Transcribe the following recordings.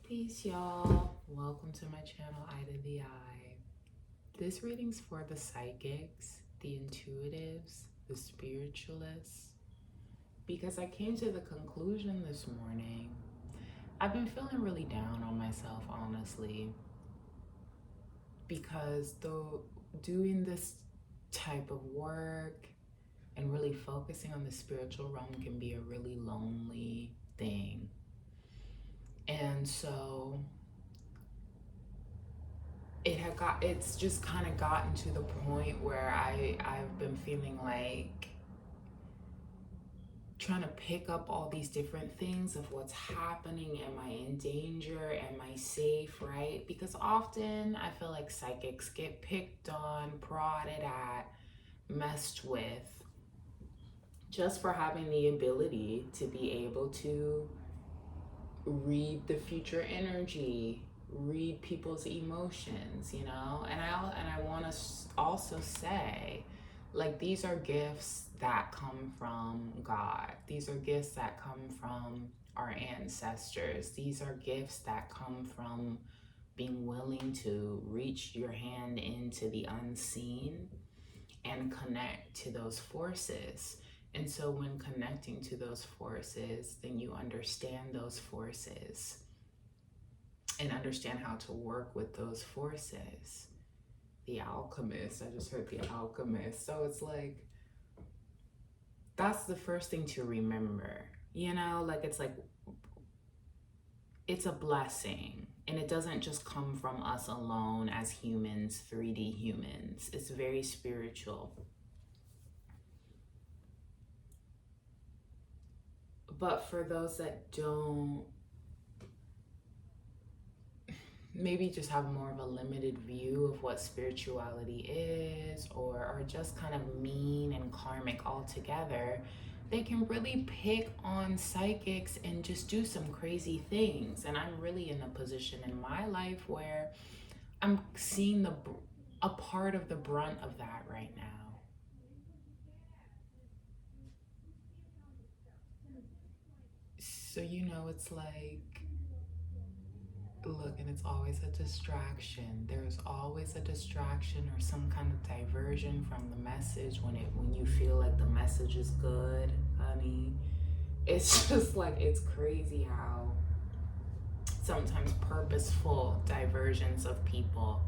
Peace, y'all. Welcome to my channel, Ida the Eye. This reading's for the psychics, the intuitives, the spiritualists, because I came to the conclusion this morning. I've been feeling really down on myself, honestly, because though doing this type of work and really focusing on the spiritual realm can be a really lonely thing. And so it's just kind of gotten to the point where I've been feeling like trying to pick up all these different things of what's happening. Am I in danger? Am I safe? Right? Because often I feel like psychics get picked on, prodded at, messed with, just for having the ability to be able to read the future energy, read people's emotions, you know. And I want to also say, like, these are gifts that come from God. These are gifts that come from our ancestors. These are gifts that come from being willing to reach your hand into the unseen and connect to those forces. And so when connecting to those forces, then you understand those forces and understand how to work with those forces. The alchemist, I just heard the alchemist. So it's like, that's the first thing to remember, you know, like it's a blessing. And it doesn't just come from us alone as humans, 3D humans. It's very spiritual. But for those that don't, maybe just have more of a limited view of what spirituality is, or are just kind of mean and karmic altogether, they can really pick on psychics and just do some crazy things. And I'm really in a position in my life where I'm seeing a part of the brunt of that right now. So, you know, it's like, look, and it's always a distraction. There's always a distraction or some kind of diversion from the message when you feel like the message is good, honey. It's just like, it's crazy how sometimes purposeful diversions of people,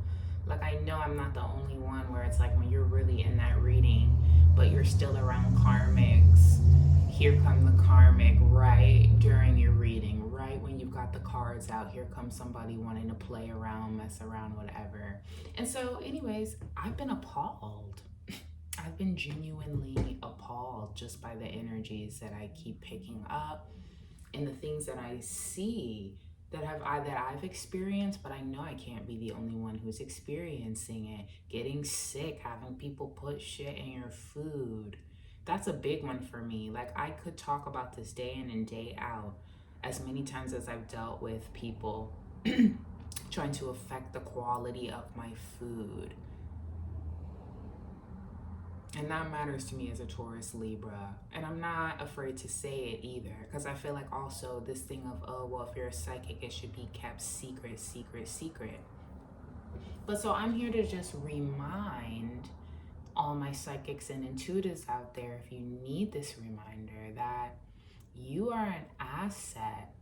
like, I know I'm not the only one where it's like when you're really in that reading but you're still around karmics, here come the karmic right during your reading, right when you've got the cards out, here comes somebody wanting to play around, mess around, whatever. And so anyways, I've been appalled. I've been genuinely appalled just by the energies that I keep picking up and the things that I see that I've experienced, but I know I can't be the only one who's experiencing it. Getting sick, having people put shit in your food. That's a big one for me. Like, I could talk about this day in and day out, as many times as I've dealt with people trying to affect the quality of my food. And that matters to me as a Taurus Libra. And I'm not afraid to say it either, because I feel like also this thing of, oh, well, if you're a psychic, it should be kept secret, secret, secret. But so I'm here to just remind all my psychics and intuitives out there, if you need this reminder, that you are an asset.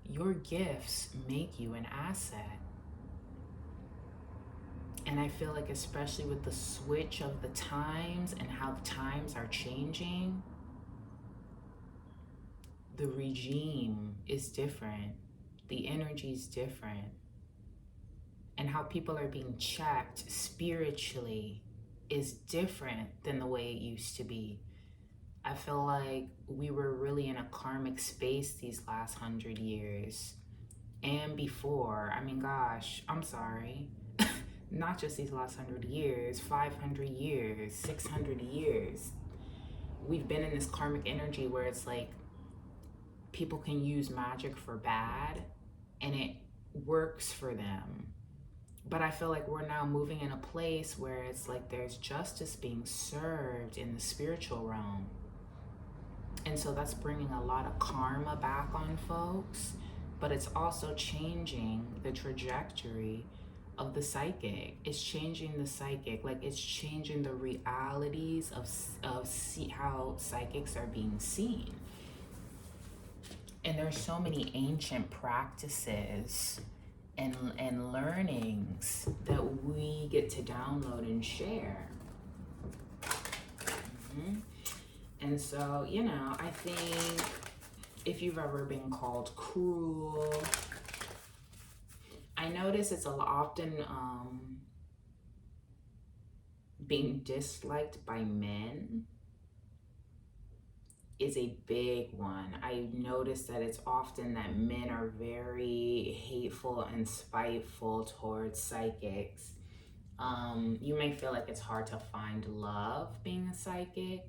Your gifts make you an asset. And I feel like, especially with the switch of the times and how the times are changing, the regime is different. The energy is different. And how people are being checked spiritually is different than the way it used to be. I feel like we were really in a karmic space these last 100 years. And before, I mean, gosh, I'm sorry. Not just these last 100 years, 500 years, 600 years. We've been in this karmic energy where it's like people can use magic for bad and it works for them. But I feel like we're now moving in a place where it's like there's justice being served in the spiritual realm. And so that's bringing a lot of karma back on folks. but it's also changing the trajectory of the psychic. It's changing the psychic, like it's changing the realities of how psychics are being seen. And there's so many ancient practices and learnings that we get to download and share. And so, you know, I think if you've ever been called cruel, I notice it's often being disliked by men is a big one. I notice that it's often that men are very hateful and spiteful towards psychics. You may feel like it's hard to find love being a psychic,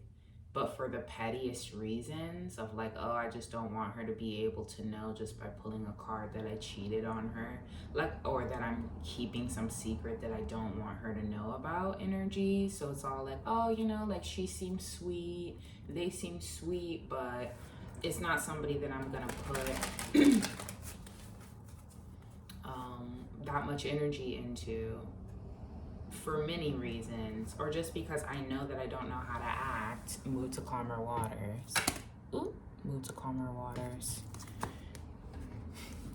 but for the pettiest reasons of like, oh, I just don't want her to be able to know just by pulling a card that I cheated on her, like, or that I'm keeping some secret that I don't want her to know about energy. So it's all like, oh, you know, like she seems sweet, they seem sweet, but it's not somebody that I'm gonna put that much energy into for many reasons, or just because I know that I don't know how to act. Move to calmer waters. Ooh, move to calmer waters.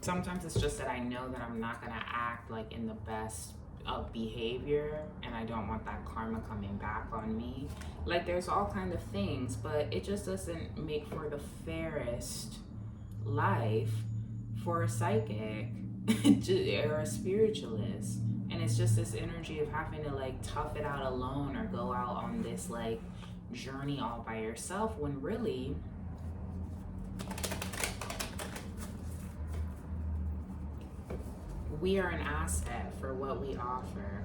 Sometimes it's just that I know that I'm not gonna act like in the best of behavior, and I don't want that karma coming back on me. Like there's all kinds of things, but it just doesn't make for the fairest life for a psychic or a spiritualist. And it's just this energy of having to like tough it out alone or go out on this like journey all by yourself, when really we are an asset for what we offer.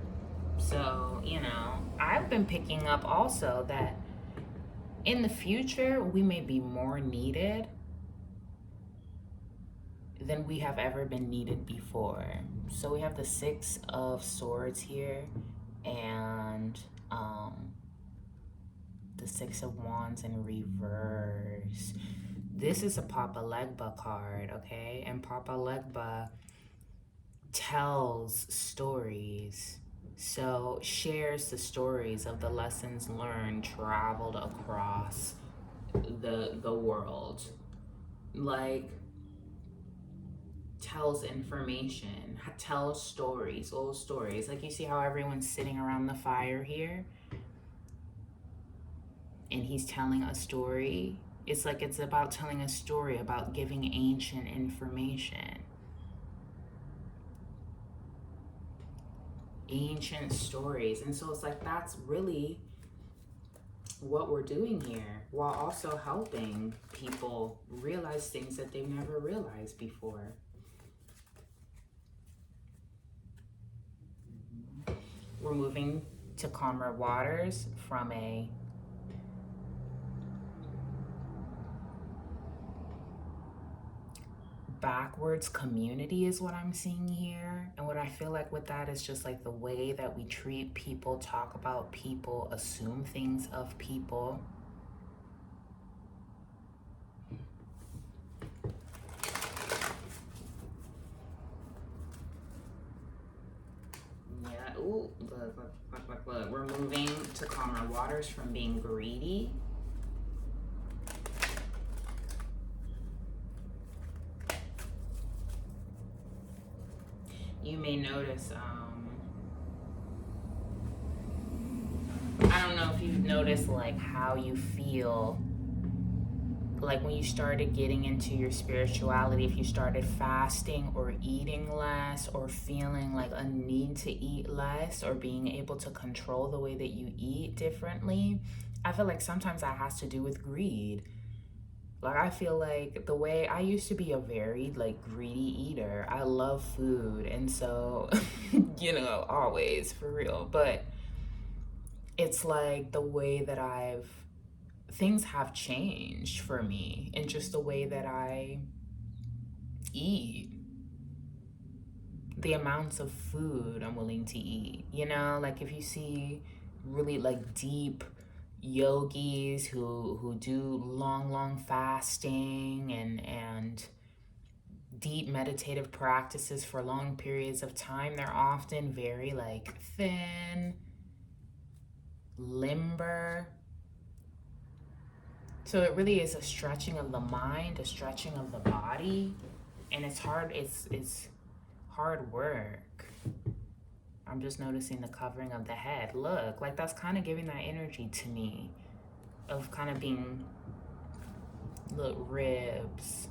So, you know, I've been picking up also that in the future we may be more needed than we have ever been needed before. So we have the Six of Swords here, and the Six of Wands in reverse. This is a Papa Legba card, okay? And Papa Legba tells stories. So shares the stories of the lessons learned traveled across the world. Like, tells information, tells stories, old stories. Like you see how everyone's sitting around the fire here and he's telling a story. It's like it's about telling a story, about giving ancient information. Ancient stories. And so it's like that's really what we're doing here, while also helping people realize things that they've never realized before. We're moving to calmer waters from a backwards community is what I'm seeing here. And what I feel like with that is just like the way that we treat people, talk about people, assume things of people. Yeah, ooh, look. We're moving to calmer waters from being greedy. You may notice, I don't know if you've noticed like how you feel like when you started getting into your spirituality, if you started fasting or eating less or feeling like a need to eat less or being able to control the way that you eat differently, I feel like sometimes that has to do with greed. Like I feel like the way I used to be a very like greedy eater. I love food, and so you know, always for real. But it's like the way that things have changed for me, and just the way that I eat, the amounts of food I'm willing to eat. You know, like if you see really like deep yogis who do long fasting and deep meditative practices for long periods of time, they're often very like thin, limber. So it really is a stretching of the mind, a stretching of the body, and it's hard. It's hard work. I'm just noticing the covering of the head. Look, like that's kind of giving that energy to me of kind of being, look, ribs,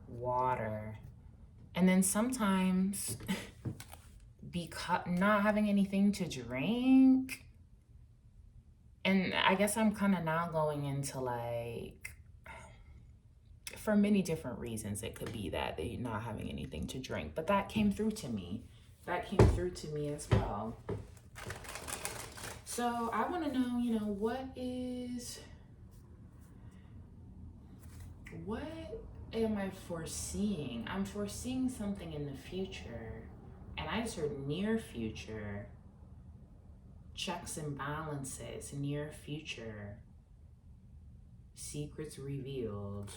water. And then sometimes because not having anything to drink, and I guess I'm kind of now going into like, for many different reasons, it could be that they not having anything to drink, but that came through to me. That came through to me as well. So I want to know, what am I foreseeing? I'm foreseeing something in the future, and I just heard near future, checks and balances, near future, secrets revealed.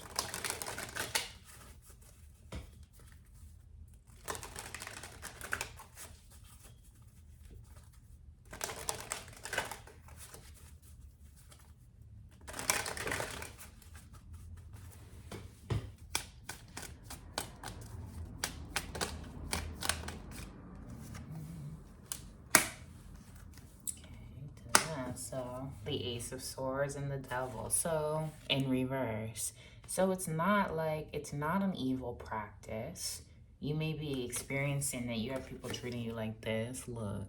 So the Ace of Swords and the Devil, so in reverse. So it's not an evil practice. You may be experiencing that you have people treating you like this. Look,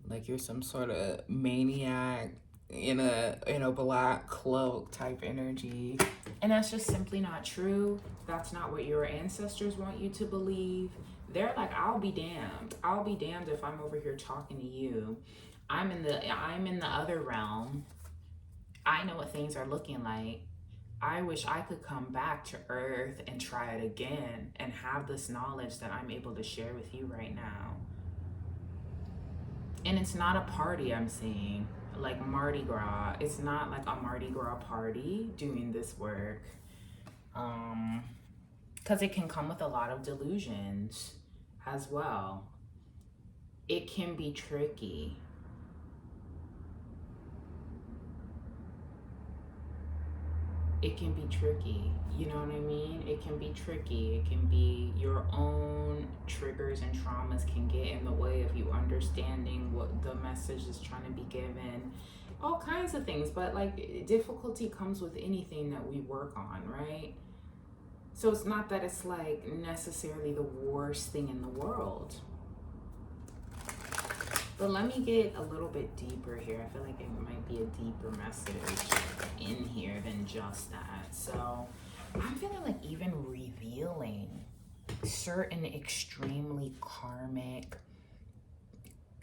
like you're some sort of maniac in a black cloak type energy, and that's just simply not true. That's not what your ancestors want you to believe. They're like, I'll be damned if I'm over here talking to you. I'm in the other realm. I know what things are looking like. I wish I could come back to earth and try it again and have this knowledge that I'm able to share with you right now. And it's not a party I'm seeing, like Mardi Gras. It's not like a Mardi Gras party doing this work. Because it can come with a lot of delusions as well. It can be tricky. It can be tricky, you know what I mean? It can be tricky. It can be your own triggers and traumas can get in the way of you understanding what the message is trying to be given. All kinds of things, but like difficulty comes with anything that we work on, right? So it's not that it's like necessarily the worst thing in the world. But let me get a little bit deeper here. I feel like it might be a deeper message in here than just that. So I'm feeling like even revealing certain extremely karmic,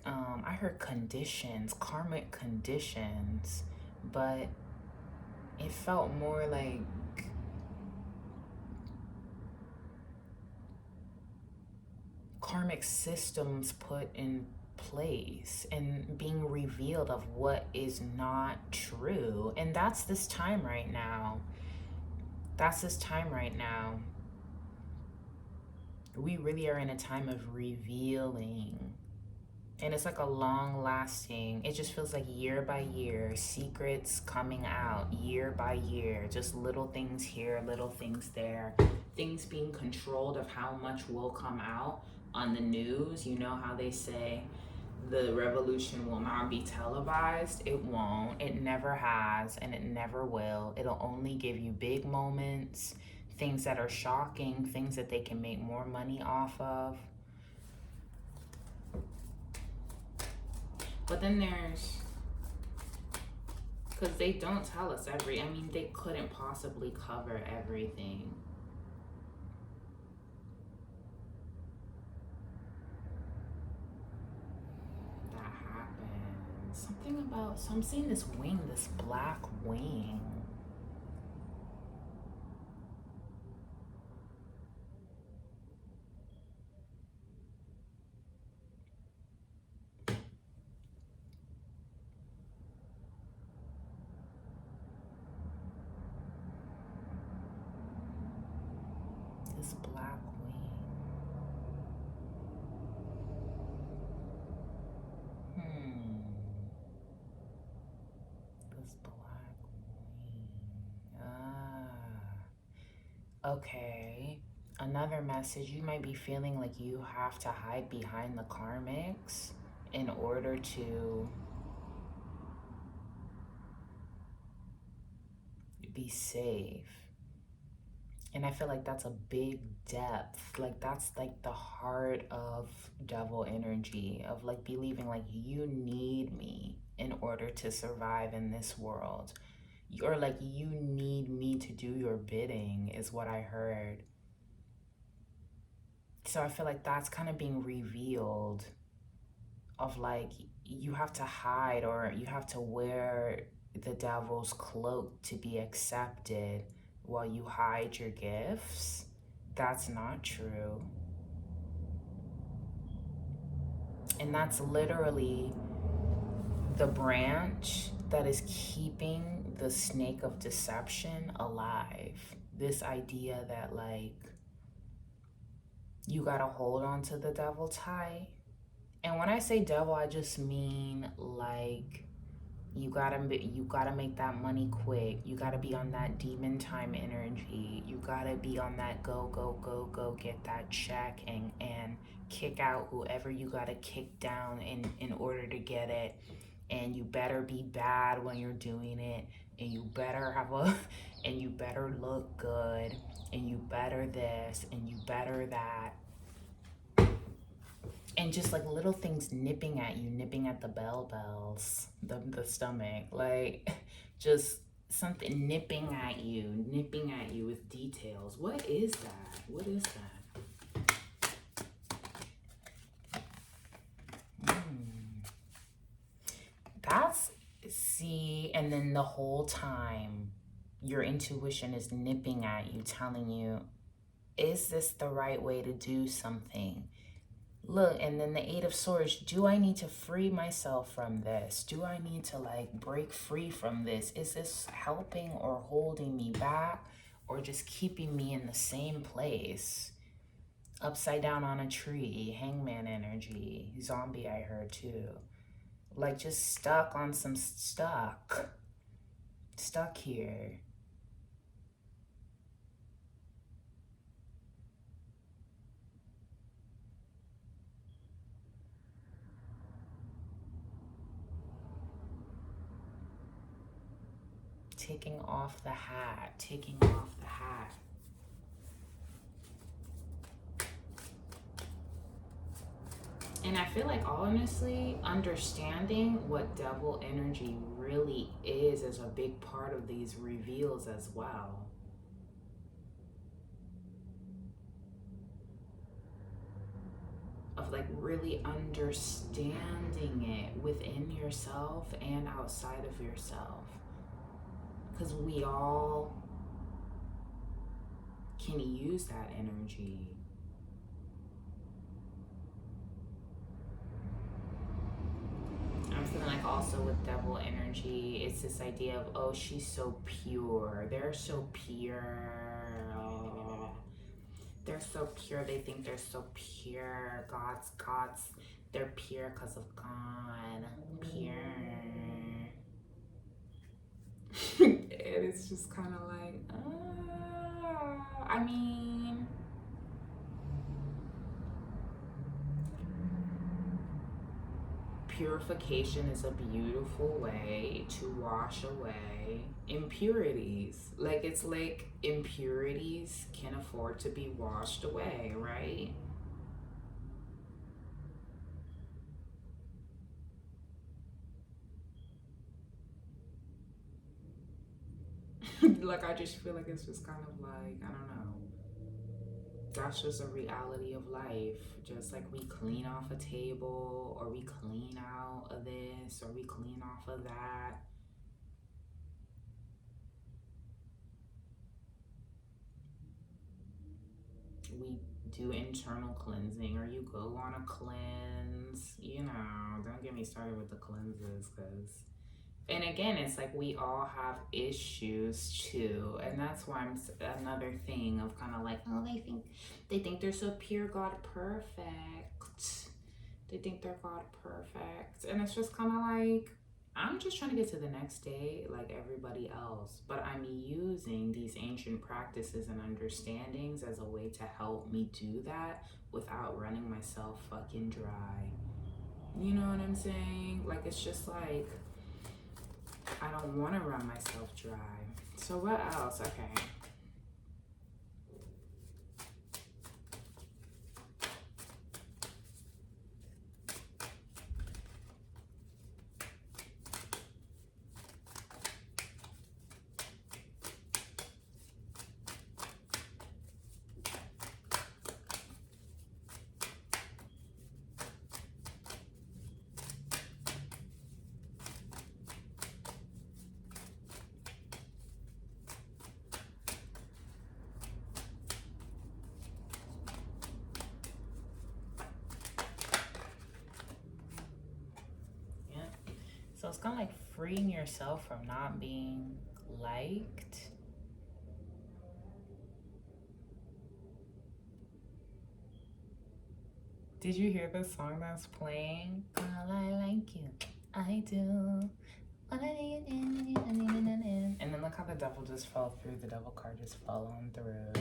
I heard conditions, karmic conditions, but it felt more like karmic systems put in place and being revealed of what is not true. And that's this time right now. We really are in a time of revealing. And it's like a long lasting, it just feels like year by year, secrets coming out year by year, just little things here, little things there, things being controlled of how much will come out on the news. You know how they say the revolution will not be televised? It won't. It never has, and it never will. It'll only give you big moments, things that are shocking, things that they can make more money off of. But then because they don't tell us they couldn't possibly cover everything. That happened. Something about, so I'm seeing this wing, this black wing. this black wing? This black wing. Okay. Another message, you might be feeling like you have to hide behind the karmics in order to be safe. And I feel like that's a big depth. Like that's like the heart of devil energy, of like believing like you need me in order to survive in this world. Or like you need me to do your bidding is what I heard. So I feel like that's kind of being revealed, of like you have to hide or you have to wear the devil's cloak to be accepted while you hide your gifts. That's not true. And that's literally the branch that is keeping the snake of deception alive. This idea that like you gotta hold on to the devil tight. And when I say devil, I just mean like you gotta make that money quick. You gotta be on that demon time energy. You gotta be on that go get that check and kick out whoever you gotta kick down in order to get it. And you better be bad when you're doing it. And you better have a and you better look good. And you better this and you better that. And just like little things nipping at you, nipping at the bells, the stomach, like just something nipping at you with details. What is that? What is that? That's, see, and then the whole time your intuition is nipping at you, telling you, is this the right way to do something? Look, and then the Eight of Swords, do I need to free myself from this? Do I need to like break free from this? Is this helping or holding me back or just keeping me in the same place? Upside down on a tree, hangman energy, zombie I heard too. Like just stuck on some stuck here. Taking off the hat, taking off the hat. And I feel like honestly, understanding what devil energy really is a big part of these reveals as well. Of like really understanding it within yourself and outside of yourself. Because we all can use that energy. I'm feeling like also with devil energy, it's this idea of, oh, she's so pure. They're so pure. Oh, they're so pure. They think they're so pure. God's, they're pure because of God. Pure. And it's just kind of like, I mean, purification is a beautiful way to wash away impurities. Like, it's like impurities can afford to be washed away, right? Like, I just feel like it's just kind of like, I don't know. That's just a reality of life. Just like we clean off a table, or we clean out of this, or we clean off of that. We do internal cleansing, or you go on a cleanse. You know, don't get me started with the cleanses, because And again, it's like we all have issues too, and that's why I'm another thing of kind of like, oh, they think they're so pure God perfect. They think they're God perfect, and it's just kind of like, I'm just trying to get to the next day like everybody else, but I'm using these ancient practices and understandings as a way to help me do that without running myself fucking dry. You know what I'm saying? Like, it's just like, I don't want to run myself dry. So what else? Okay. Yeah. So it's kind of like freeing yourself from not being liked. Did you hear the song that's playing? Well, I like you. I do. And then look how the devil just fell through. The devil card just fell on through.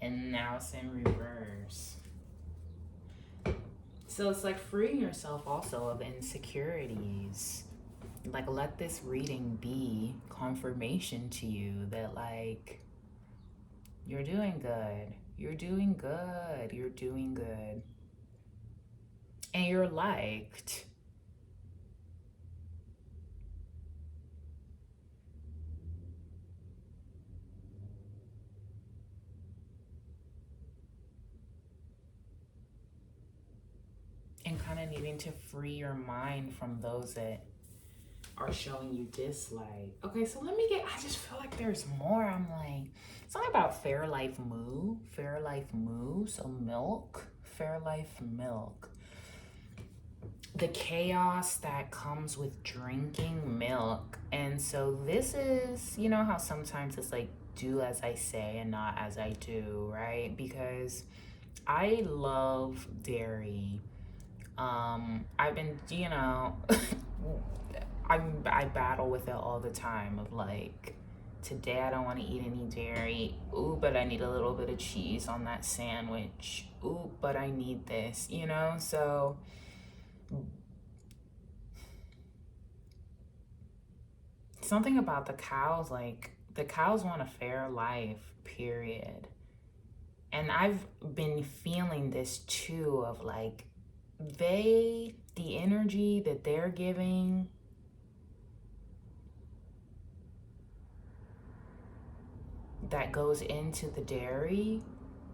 And now it's in reverse. So it's like freeing yourself also of insecurities. Like, let this reading be confirmation to you that, like, you're doing good. You're doing good. You're doing good. And you're liked. And kind of needing to free your mind from those that are showing you dislike. Okay, so I just feel like there's more. I'm like, something about Fairlife Moo, so milk, Fairlife milk. The chaos that comes with drinking milk. And so this is, you know how sometimes it's like, do as I say and not as I do, right? Because I love dairy. I've been, I battle with it all the time of like, today I don't want to eat any dairy. Ooh, but I need a little bit of cheese on that sandwich. Ooh, but I need this, So something about the cows, like the cows want a fair life, period. And I've been feeling this too of like, the energy that they're giving, that goes into the dairy,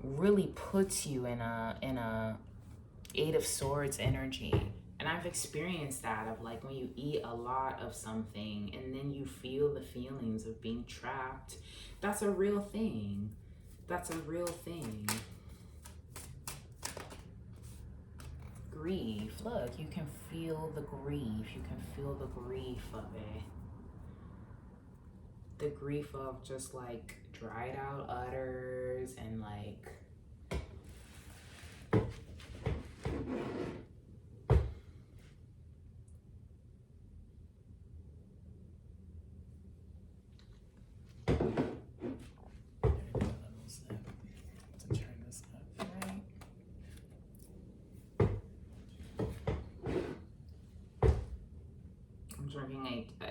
really puts you in a Eight of Swords energy. And I've experienced that of like, when you eat a lot of something and then you feel the feelings of being trapped. That's a real thing. That's a real thing. Grief. Look, you can feel the grief. You can feel the grief of it. The grief of just like dried out udders and like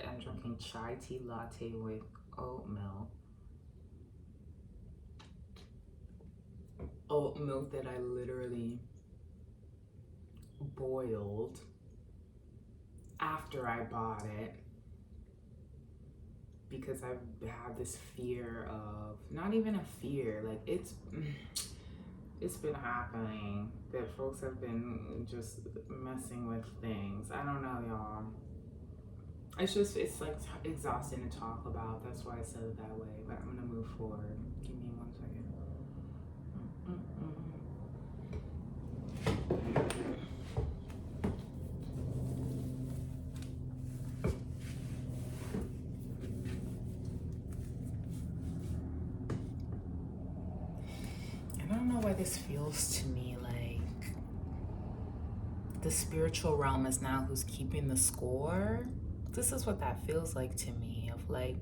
I'm drinking chai tea latte with oat milk. Oat milk that I literally boiled after I bought it, because I've had this fear of, not even a fear, like it's been happening that folks have been just messing with things. I don't know, y'all. It's like exhausting to talk about. That's why I said it that way. But I'm gonna move forward. Give me 1 second. why this feels to me like the spiritual realm is now who's keeping the score. This is what that feels like to me, of like,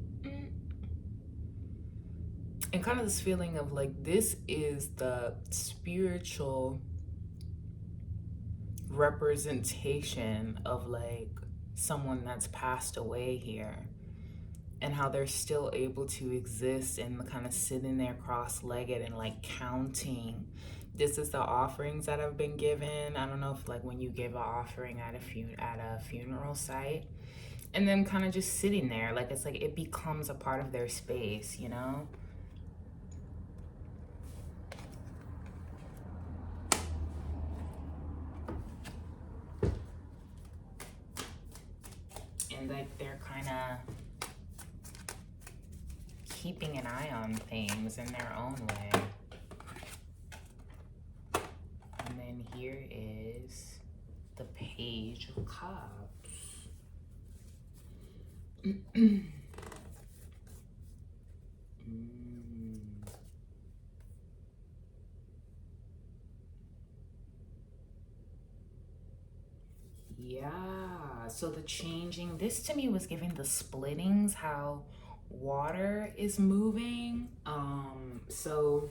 and kind of this feeling of like, this is the spiritual representation of like someone that's passed away here, and how they're still able to exist and kind of sitting there cross-legged and like counting. This is the offerings that have been given. I don't know if like when you give an offering at a funeral site, and then kind of just sitting there, like it's like it becomes a part of their space, you know? And like they're kind of keeping an eye on things in their own way. And then here is the Page of Cups. Yeah, so the changing, this to me was giving the splittings, how water is moving. So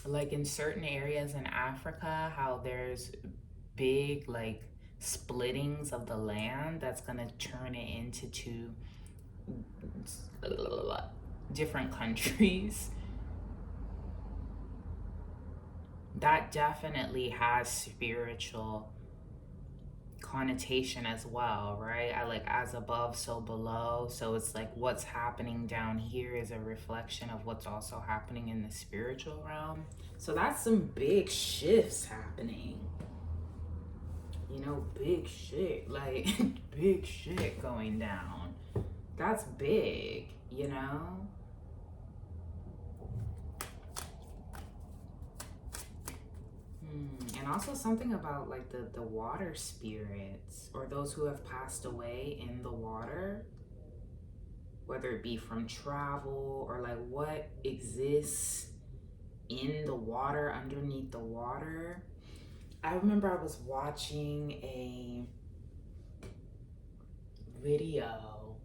like in certain areas in Africa, how there's big like splittings of the land that's gonna turn it into two different countries. That definitely has spiritual connotation as well, right? I like as above, so below. So it's like what's happening down here is a reflection of what's also happening in the spiritual realm. So that's some big shifts happening. You know, big shit, like big shit going down. That's big, you know? And also something about like the water spirits, or those who have passed away in the water, whether it be from travel or like what exists in the water, underneath the water. I remember I was watching a video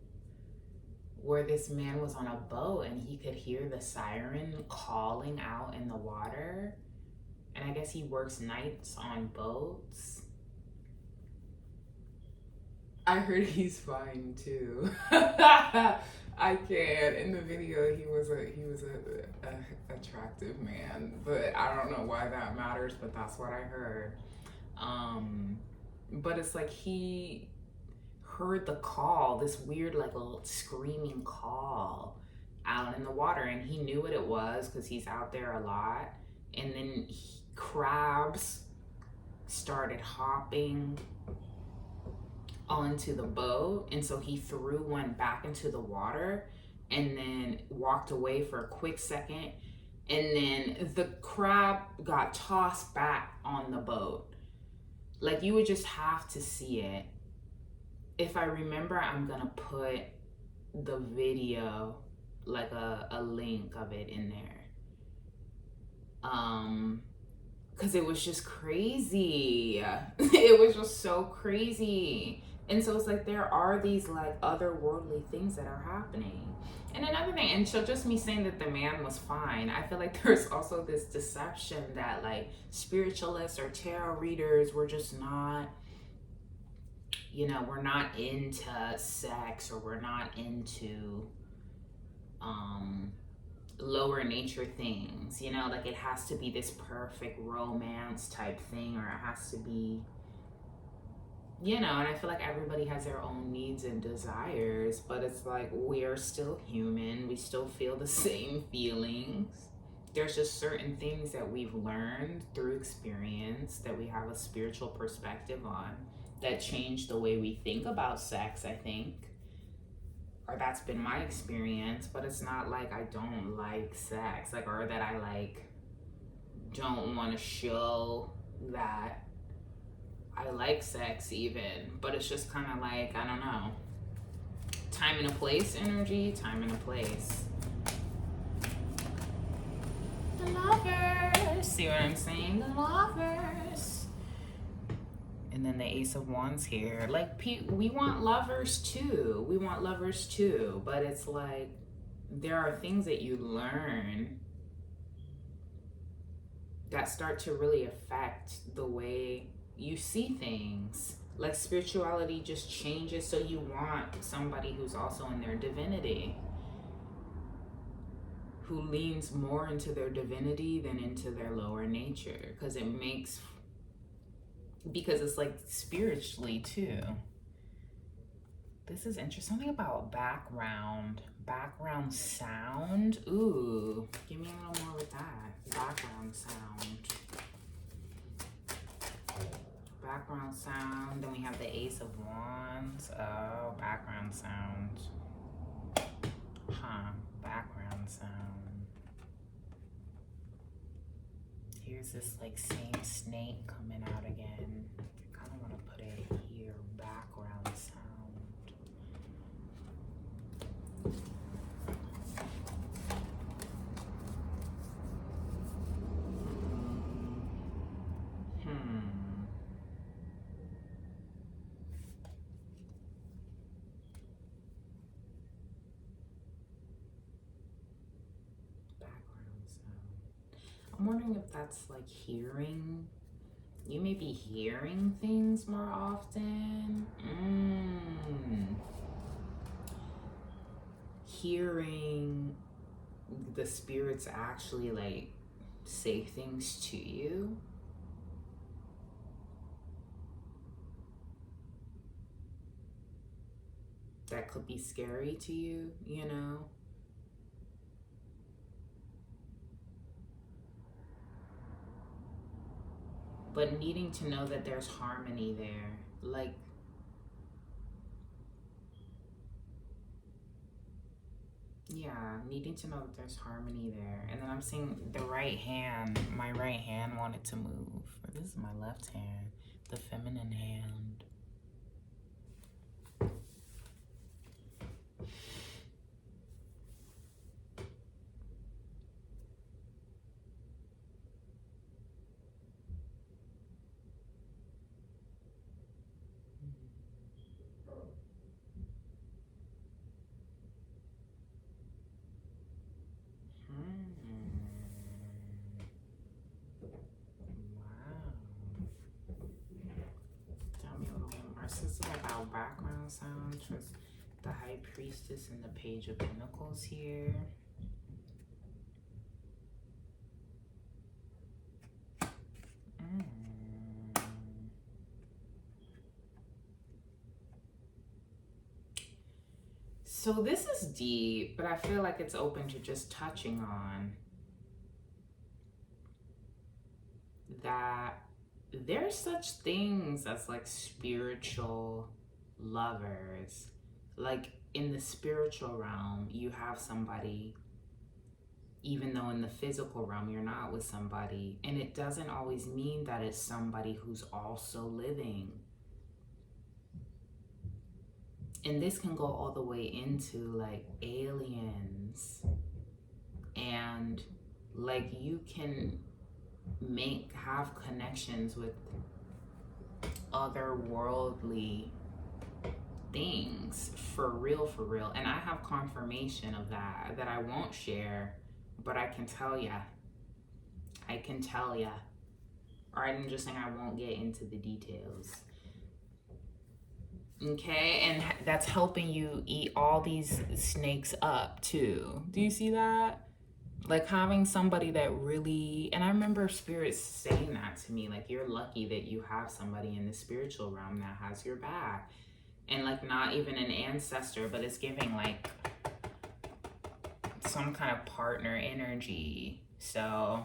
where this man was on a boat and he could hear the siren calling out in the water. And I guess he works nights on boats. I heard he's fine too. I can't. In the video, he was a attractive man, but I don't know why that matters. But that's what I heard. But it's like he heard the call, this weird like little screaming call out in the water, and he knew what it was because he's out there a lot. And then crabs started hopping onto the boat, and so he threw one back into the water and then walked away for a quick second, and then the crab got tossed back on the boat. Like, you would just have to see it. If I remember, I'm gonna put the video, like a link of it in there, because it was just crazy. It was just so crazy. And so it's like there are these like otherworldly things that are happening. And another thing, and so just me saying that the man was fine, I feel like there's also this deception that like spiritualists or tarot readers were just not, you know, we're not into sex, or we're not into lower nature things, you know, like it has to be this perfect romance type thing, or it has to be, you know. And I feel like everybody has their own needs and desires, but it's like we're still human, we still feel the same feelings. There's just certain things that we've learned through experience that we have a spiritual perspective on that change the way we think about sex, I think. Or that's been my experience. But it's not like I don't like sex, like, or that I like don't want to show that I like sex even. But it's just kind of like, I don't know, time and a place energy, time and a place. lovers. See what I'm saying? The lovers. And then the Ace of Wands here. Like, we want lovers too. We want lovers too. But it's like, there are things that you learn that start to really affect the way you see things. Like, spirituality just changes, so you want somebody who's also in their divinity, who leans more into their divinity than into their lower nature, because it's like spiritually too. This is interesting. Something about background sound. Ooh, give me a little more with that. Background sound. Then we have the Ace of Wands. Oh, background sound. Background sound. Here's this like same snake coming out again. I kind of want to put it here. Background sound. I'm wondering if that's like hearing. You may be hearing things more often. Hearing the spirits actually like say things to you. That could be scary to you, you know? But needing to know that there's harmony there. Like, yeah, needing to know that there's harmony there. And then I'm seeing the right hand. My right hand wanted to move. This is my left hand, the feminine hand. This is about background sound. Just the High Priestess and the Page of Pentacles here. So this is deep, but I feel like it's open to just touching on that there's such things as like spiritual lovers. Like in the spiritual realm, you have somebody, even though in the physical realm you're not with somebody, and it doesn't always mean that it's somebody who's also living. And this can go all the way into like aliens, and like you can have connections with otherworldly things for real. And I have confirmation of that I won't share, but I can tell ya, or I'm just saying I won't get into the details. Okay, and that's helping you eat all these snakes up too. Do you see that? Like having somebody that really, and I remember spirits saying that to me, like, you're lucky that you have somebody in the spiritual realm that has your back. And like not even an ancestor, but it's giving like some kind of partner energy. So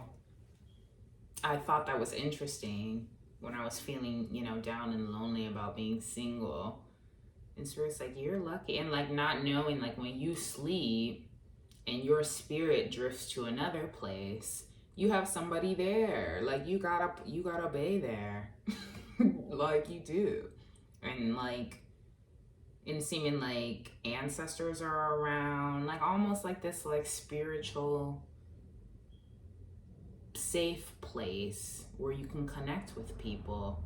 I thought that was interesting when I was feeling, you know, down and lonely about being single. And spirit's like, you're lucky. And like not knowing, like when you sleep and your spirit drifts to another place, you have somebody there. Like you gotta be there. Like you do. And like, and seeming like ancestors are around, like almost like this like spiritual safe place where you can connect with people.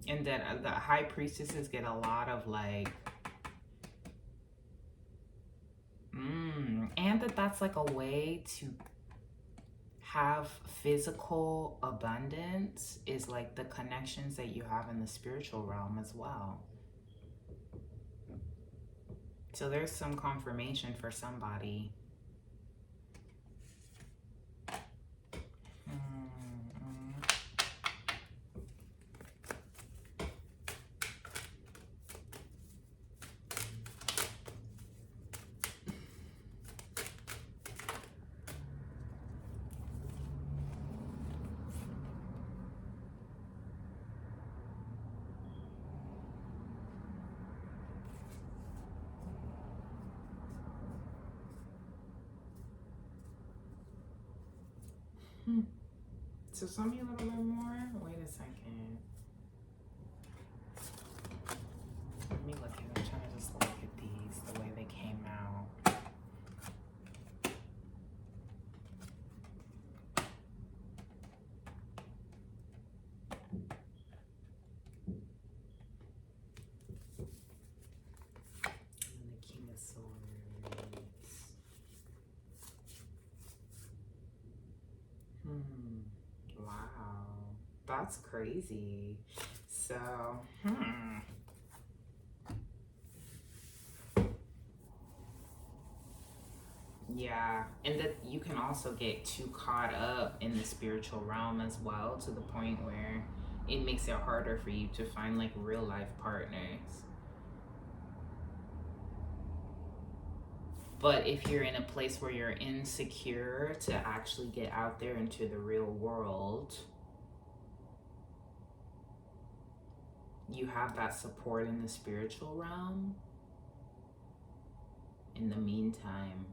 And that the high priestesses get a lot of like, and that's like a way to have physical abundance, is like the connections that you have in the spiritual realm as well. So there's some confirmation for somebody. So tell me a little bit more. Wait a second. Let me look at. I'm trying to just look at these the way they came out. And the King of Swords. Wow, that's crazy. So, yeah, and that you can also get too caught up in the spiritual realm as well, to the point where it makes it harder for you to find like real life partners. But if you're in a place where you're insecure to actually get out there into the real world, you have that support in the spiritual realm. In the meantime,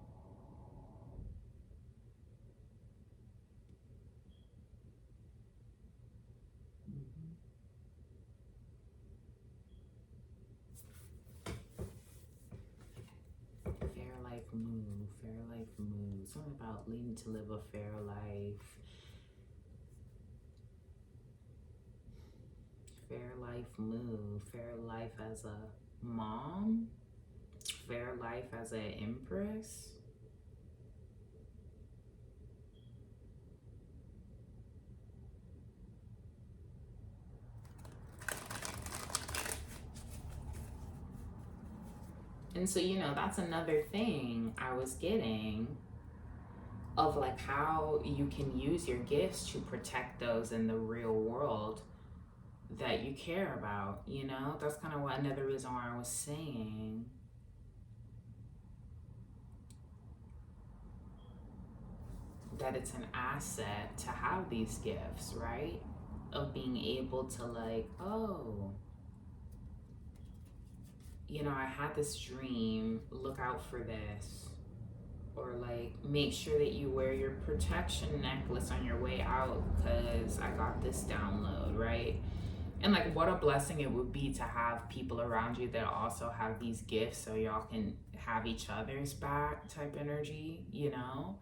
fair life move, fair life move. Something about needing to live a fair life. Fair life move, fair life as a mom, fair life as an empress. And so, you know, that's another thing I was getting of like how you can use your gifts to protect those in the real world that you care about, you know? That's kind of what another reason why I was saying that it's an asset to have these gifts, right? Of being able to like, oh, you know, I had this dream, look out for this. Or like, make sure that you wear your protection necklace on your way out because I got this download, right? And like, what a blessing it would be to have people around you that also have these gifts so y'all can have each other's back type energy, you know?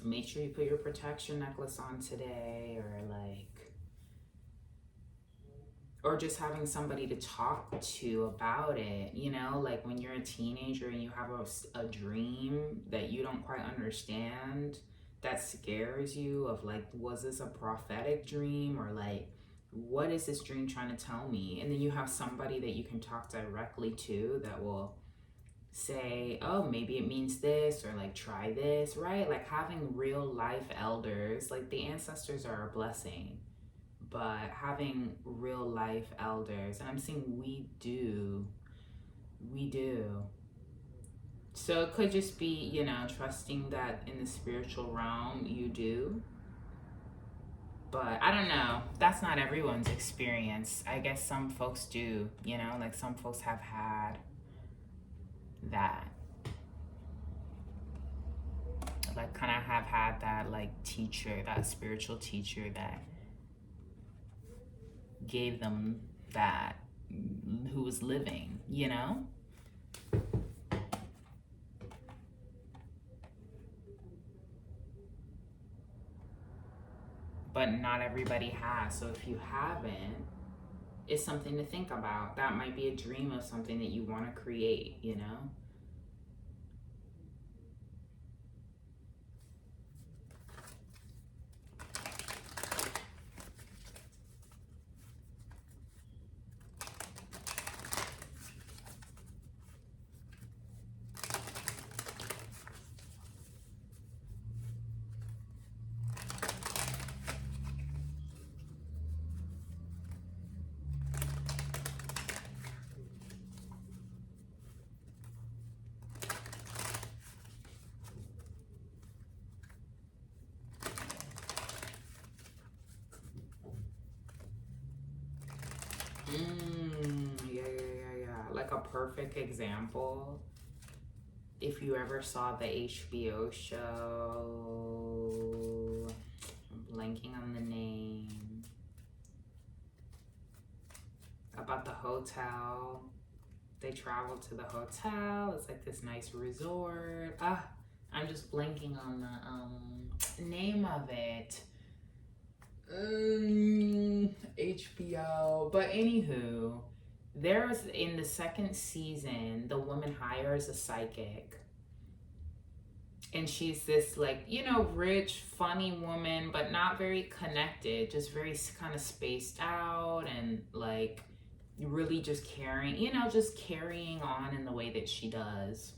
Make sure you put your protection necklace on today, or like, or just having somebody to talk to about it, you know, like when you're a teenager and you have a dream that you don't quite understand, that scares you, of like, was this a prophetic dream, or like, what is this dream trying to tell me? And then you have somebody that you can talk directly to that will say, oh, maybe it means this, or like, try this, right? Like having real life elders, like the ancestors are a blessing, but having real life elders, and I'm saying we do. So it could just be, you know, trusting that in the spiritual realm you do. But I don't know. That's not everyone's experience. I guess some folks do, you know, like some folks have had that. Like kind of have had that like teacher, that spiritual teacher that gave them that, who was living, you know? But not everybody has. So if you haven't, it's something to think about. That might be a dream of something that you want to create, you know? Yeah. Like a perfect example, if you ever saw the HBO show, I'm blanking on the name, about the hotel. They travel to the hotel. It's like this nice resort. I'm just blanking on the name of it. HBO. But anywho, there's in the second season, the woman hires a psychic. And she's this, like, you know, rich, funny woman, but not very connected, just very kind of spaced out and like really just carrying, you know, just carrying on in the way that she does.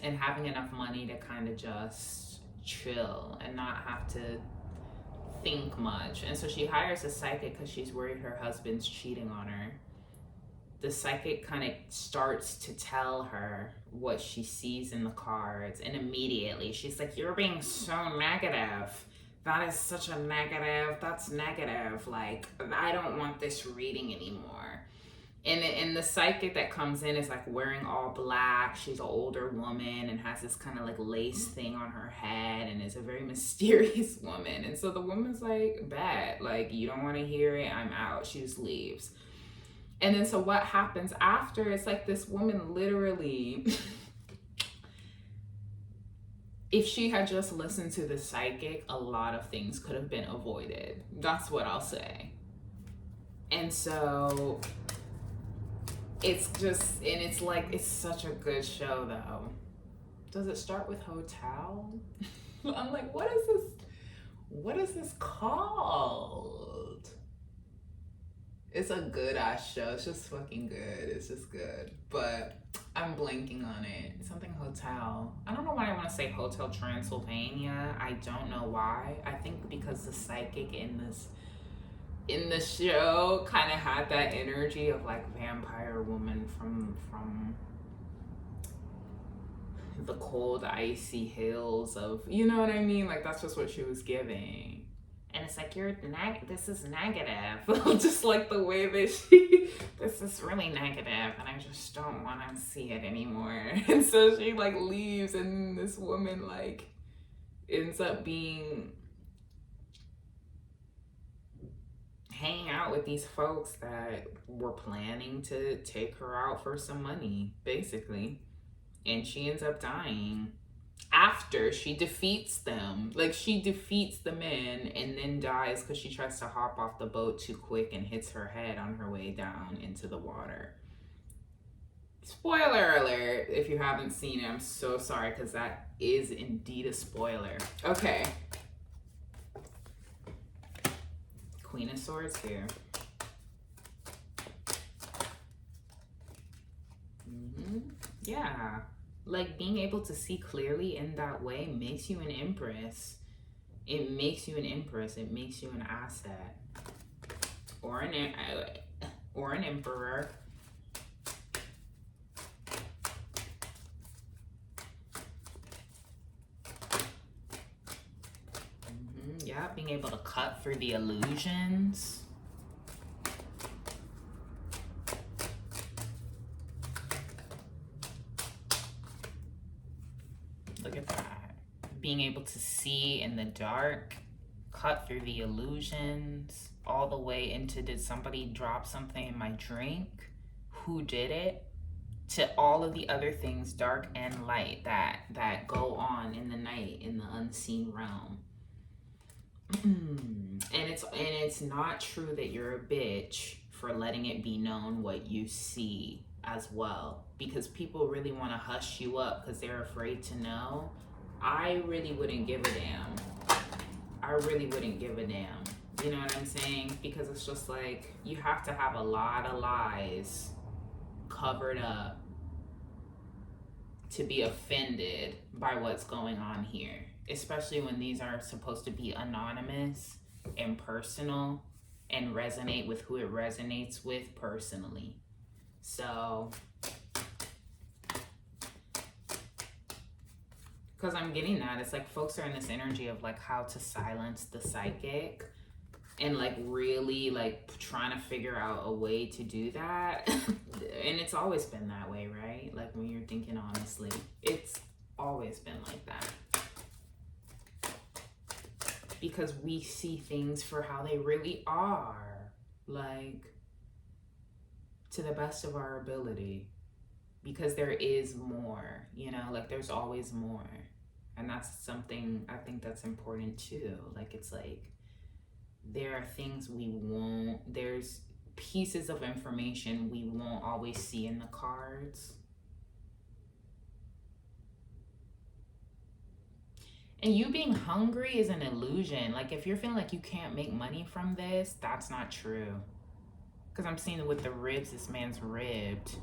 And having enough money to kind of just chill and not have to think much. And so she hires a psychic because she's worried her husband's cheating on her. The psychic kind of starts to tell her what she sees in the cards, and immediately she's like, you're being so negative. That is such a negative. That's negative. Like, I don't want this reading anymore. And the psychic that comes in is like wearing all black. She's an older woman and has this kind of like lace thing on her head and is a very mysterious woman. And so the woman's like, bet, like, you don't want to hear it, I'm out. She just leaves. And then so what happens after, it's like this woman literally, if she had just listened to the psychic, a lot of things could have been avoided. That's what I'll say. And so it's just, and it's like, it's such a good show though. Does it start with hotel? I'm like, what is this called? It's a good ass show. It's just fucking good. It's just good. But I'm blanking on it. Something hotel. I don't know why I want to say Hotel Transylvania. I don't know why. I think because the psychic in the show kind of had that energy of like vampire woman from the cold icy hills of, you know what I mean? Like that's just what she was giving. And it's like, this is negative. Just like the way that this is really negative and I just don't want to see it anymore. And so she like leaves and this woman like ends up hanging out with these folks that were planning to take her out for some money, basically. And she ends up dying after she defeats them. Like, she defeats the men and then dies because she tries to hop off the boat too quick and hits her head on her way down into the water. Spoiler alert, if you haven't seen it, I'm so sorry because that is indeed a spoiler. Okay. Queen of Swords here. Yeah. Like, being able to see clearly in that way makes you an empress. It makes you an empress. It makes you an asset. Or an emperor. Yeah, being able to cut through the illusions. Look at that. Being able to see in the dark cut through the illusions all the way into, did somebody drop something in my drink? Who did it? To all of the other things, dark and light, that go on in the night, in the unseen realm. And it's not true that you're a bitch for letting it be known what you see as well, because people really want to hush you up because they're afraid to know. I really wouldn't give a damn. I really wouldn't give a damn. You know what I'm saying? Because it's just like, you have to have a lot of lies covered up to be offended by what's going on here, especially when these are supposed to be anonymous and personal and resonate with who it resonates with personally. So, because I'm getting that, it's like folks are in this energy of like how to silence the psychic, and like really like trying to figure out a way to do that. And it's always been that way, right? Like when you're thinking honestly, it's always been like that. Because we see things for how they really are, like to the best of our ability, because there is more, you know, like there's always more. And that's something I think that's important too. Like, it's like, there are things we won't, there's pieces of information we won't always see in the cards. And you being hungry is an illusion. Like, if you're feeling like you can't make money from this, that's not true. Because I'm seeing with the ribs, this man's ribbed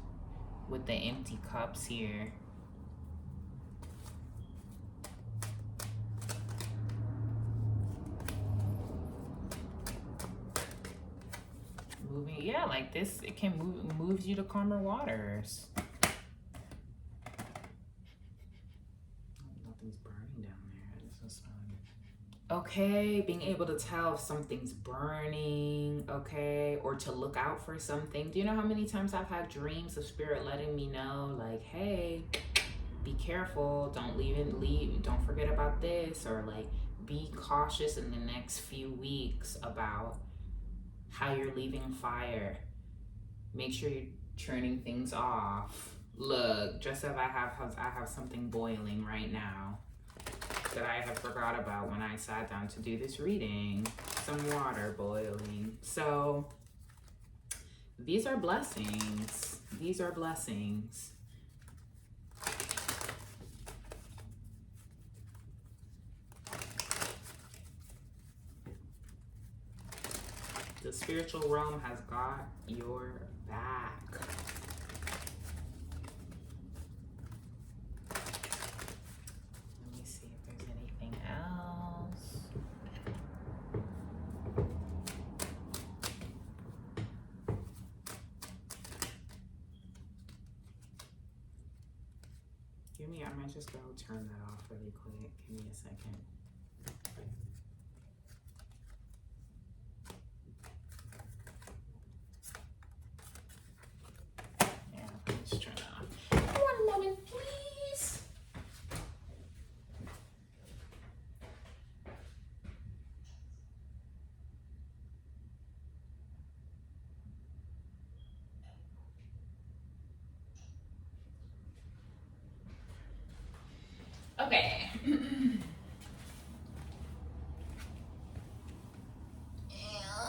with the empty cups here. Moving, yeah, like this, it can moves you to calmer waters. Nothing's burning down there. This is okay, being able to tell if something's burning, okay, or to look out for something. Do you know how many times I've had dreams of spirit letting me know, like, hey, be careful, don't don't forget about this, or like, be cautious in the next few weeks about how you're leaving fire. Make sure you're turning things off. Look, just as I have something boiling right now that I have forgot about when I sat down to do this reading. Some water boiling. So these are blessings. These are blessings. The spiritual realm has got your back. Let me see if there's anything else. I might just go turn that off really quick. Give me a second. Let's turn it off. One moment, please. Okay.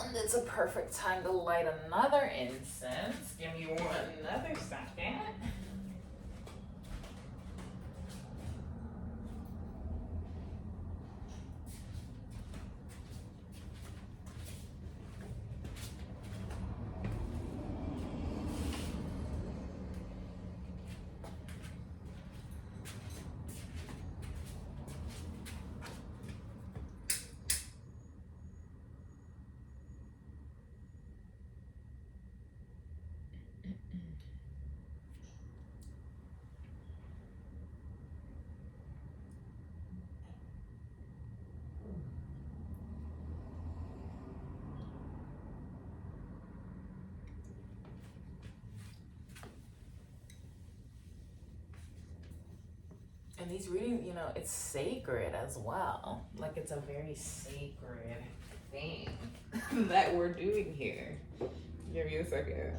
And it's a perfect time to light another incense. Give me another second. And these readings, you know, it's sacred as well. Like, it's a very sacred thing that we're doing here. Give me a second.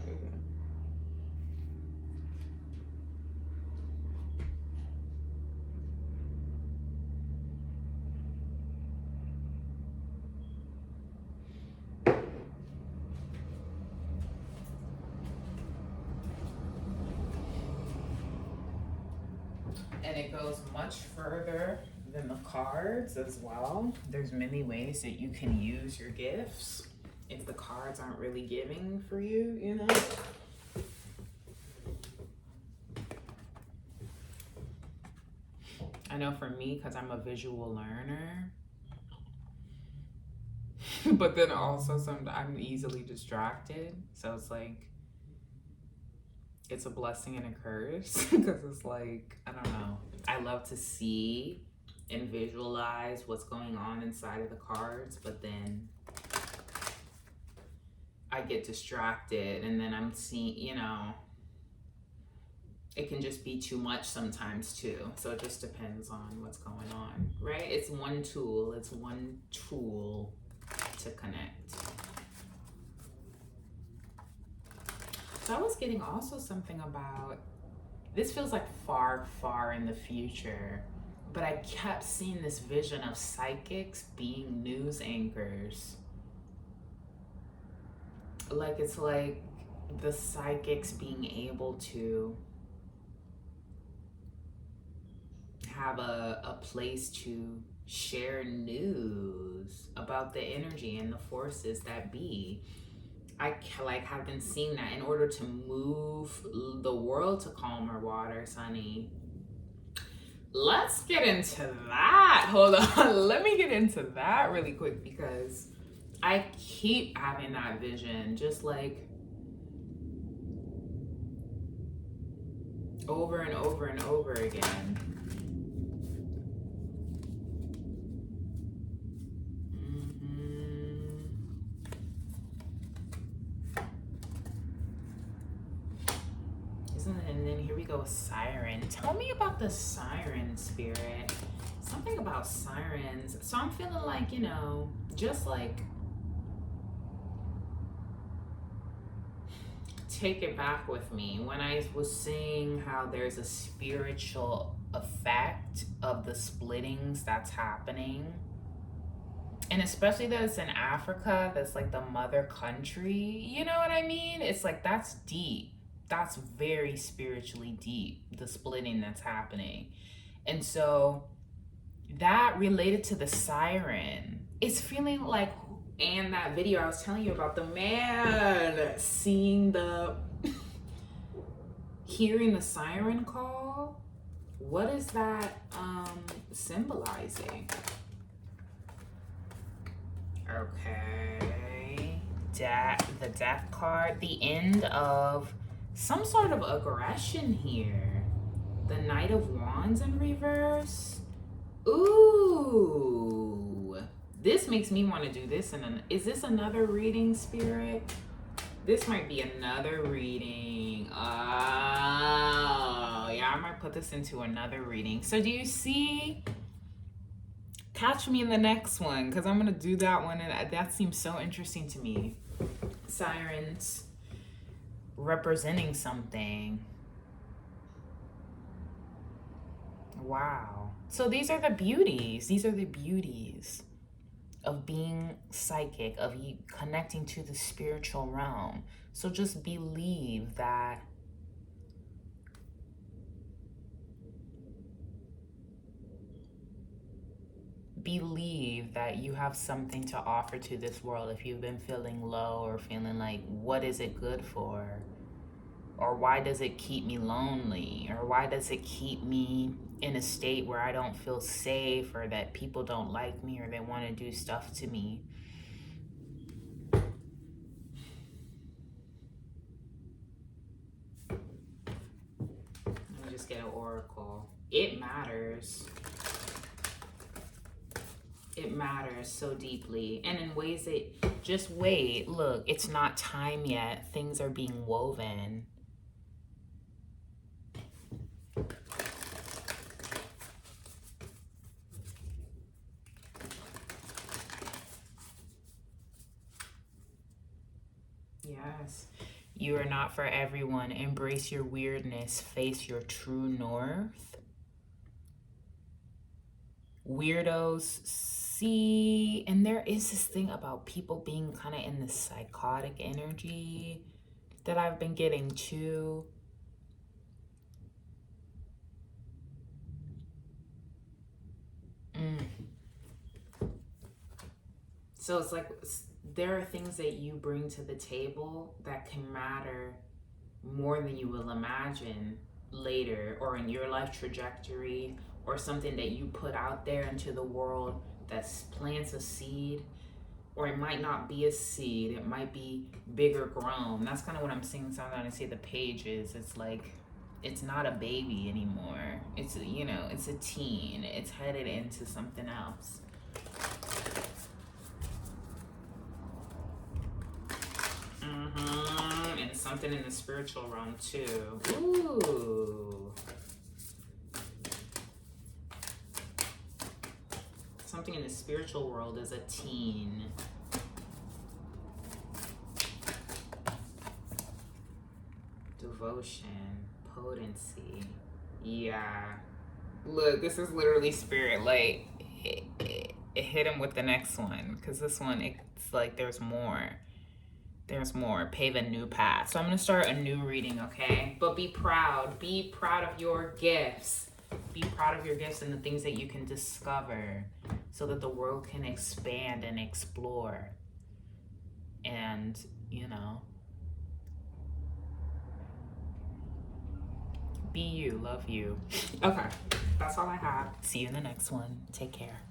And it goes much further than the cards as well. There's many ways that you can use your gifts if the cards aren't really giving for you, you know? I know for me, because I'm a visual learner, but then also I'm easily distracted. So it's like, it's a blessing and a curse because it's like, I don't know. I love to see and visualize what's going on inside of the cards, but then I get distracted and then I'm seeing, you know, it can just be too much sometimes too. So it just depends on what's going on, right? It's one tool to connect. So I was getting also something about, this feels like far, far in the future, but I kept seeing this vision of psychics being news anchors. Like, it's like the psychics being able to have a place to share news about the energy and the forces that be. I like have been seeing that in order to move the world to calmer waters, honey. Let's get into that. Hold on. Let me get into that really quick because I keep having that vision just like over and over and over again. And then here we go with Siren. Tell me about the Siren spirit. Something about sirens. So I'm feeling like, you know, just like take it back with me. When I was saying how there's a spiritual effect of the splittings that's happening, and especially that it's in Africa, that's like the mother country, you know what I mean? It's like, that's deep. That's very spiritually deep, the splitting that's happening. And so that related to the siren, it's feeling like, and that video I was telling you about, the man seeing hearing the siren call, what is that symbolizing? Okay, the death card, the end of some sort of aggression here. The Knight of Wands in reverse. Ooh, this makes me want to do this. Is this another reading, Spirit? This might be another reading. Oh, yeah, I might put this into another reading. So do you see? Catch me in the next one, because I'm going to do that one, and that seems so interesting to me. Sirens representing something. Wow. So these are the beauties. These are the beauties of being psychic, of you connecting to the spiritual realm. So just believe that you have something to offer to this world. If you've been feeling low or feeling like, what is it good for? Or why does it keep me lonely? Or why does it keep me in a state where I don't feel safe, or that people don't like me, or they want to do stuff to me? Let me just get an oracle. It matters. It matters so deeply, and in ways that, just wait, look, it's not time yet. Things are being woven. Yes. You are not for everyone. Embrace your weirdness. Face your true north. Weirdos see, and there is this thing about people being kind of in this psychotic energy that I've been getting too. So it's like there are things that you bring to the table that can matter more than you will imagine later, or in your life trajectory, or something that you put out there into the world that plants a seed. Or it might not be a seed, it might be bigger grown. That's kind of what I'm seeing sometimes. I see the pages. It's like it's not a baby anymore. It's it's a teen. It's headed into something else. And something in the spiritual realm too. Ooh. Something in the spiritual world is a teen. Devotion, potency. Yeah. Look, this is literally spirit. Like, it hit him with the next one. Because this one, it's like there's more. There's more. Pave a new path. So I'm going to start a new reading, okay? But be proud. Be proud of your gifts. Be proud of your gifts and the things that you can discover so that the world can expand and explore. And, be you. Love you. Okay. That's all I have. See you in the next one. Take care.